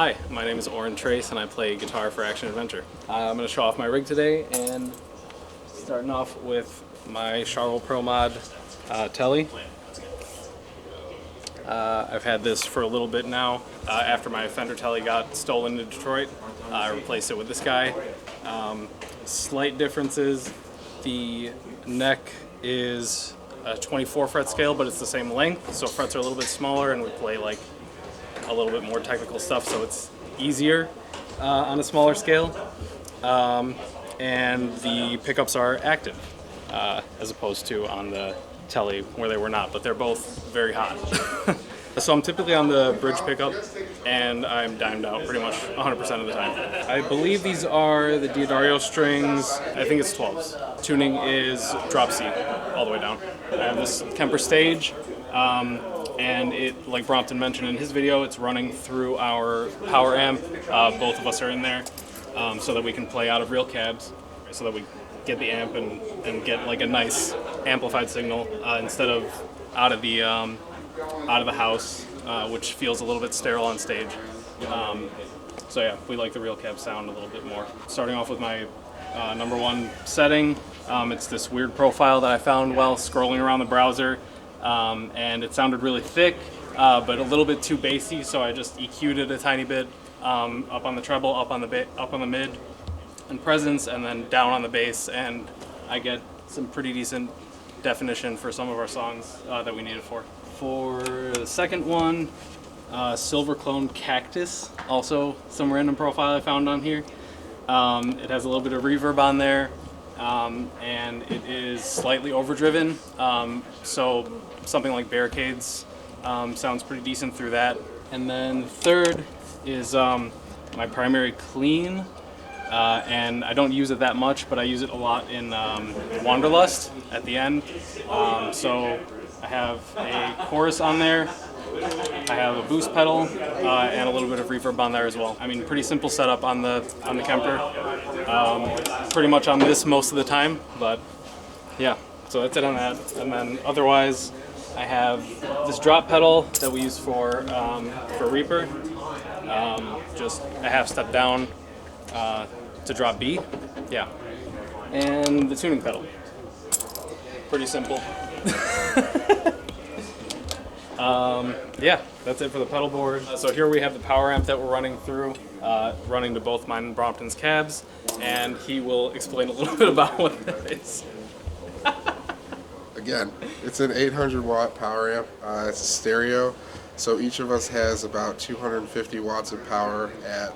Hi, my name is Oren Trace and I play guitar for Action Adventure. I'm going to show off my rig today, and starting off with my Charvel Pro Mod Telly. I've had this for a little bit now. After my Fender Telly got stolen in Detroit, I replaced it with this guy. Slight differences: the neck is a 24 fret scale, but it's the same length, so frets are a little bit smaller, and we play like a little bit more technical stuff, so it's easier on a smaller scale. And the pickups are active as opposed to on the Telly where they were not, but they're both very hot. So I'm typically on the bridge pickup, and I'm dimed out pretty much 100% of the time. I believe these are the Diodario strings. I think it's 12s. Tuning is drop C all the way down. I have this Kemper stage, and it, like Brompton mentioned in his video, it's running through our power amp. Both of us are in there, so that we can play out of real cabs, so that we get the amp and get like a nice amplified signal instead of out of the house, which feels a little bit sterile on stage. So yeah, we like the real cab sound a little bit more. Starting off with my number one setting, it's this weird profile that I found while scrolling around the browser, and it sounded really thick, but a little bit too bassy, so I just EQ'd it a tiny bit, up on the treble, up on the mid and presence, and then down on the bass, and I get some pretty decent definition for some of our songs that we need it for. For the second one, Silver Clone Cactus, also some random profile I found on here. It has a little bit of reverb on there, and it is slightly overdriven, so something like Barricades sounds pretty decent through that. And then third is my primary clean, and I don't use it that much, but I use it a lot in Wanderlust at the end. So I have a chorus on there, I have a boost pedal, and a little bit of reverb on there as well. I mean, pretty simple setup on the Kemper. Pretty much on this most of the time, but yeah, so that's it on that. And then otherwise, I have this drop pedal that we use for Reaper, just a half step down to drop B, yeah, and the tuning pedal. Pretty simple. Yeah, that's it for the pedal board. So here we have the power amp that we're running through, running to both mine and Brompton's cabs, and he will explain a little bit about what that is. Again, it's an 800 watt power amp. It's a stereo, so each of us has about 250 watts of power at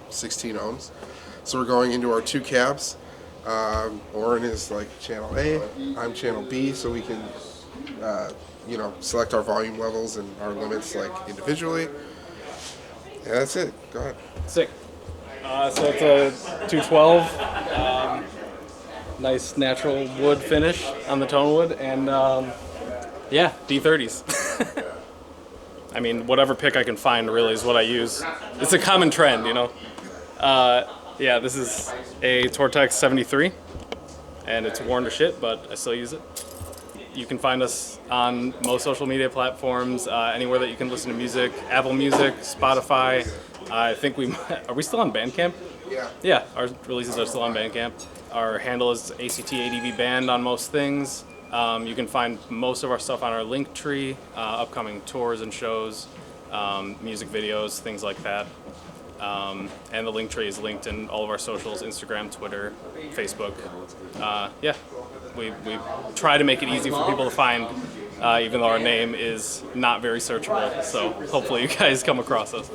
16 ohms. So we're going into our two cabs. Oren is like channel A, I'm channel B, so we can select our volume levels and our limits like individually. Yeah, that's it. Go ahead. Sick. So it's a 212, nice natural wood finish on the tone wood, and yeah, D30s. I mean, whatever pick I can find really is what I use. It's a common trend, you know. Yeah, this is a Tortex 73, and it's worn to shit, but I still use it. You can find us on most social media platforms, anywhere that you can listen to music, Apple Music, Spotify. I think are we still on Bandcamp? Yeah. Yeah, our releases are still on Bandcamp. Our handle is ACTADV Band on most things. You can find most of our stuff on our Linktree, upcoming tours and shows, music videos, things like that. And the Linktree is linked in all of our socials: Instagram, Twitter, Facebook. Yeah, we try to make it easy for people to find, even though our name is not very searchable. So hopefully you guys come across us.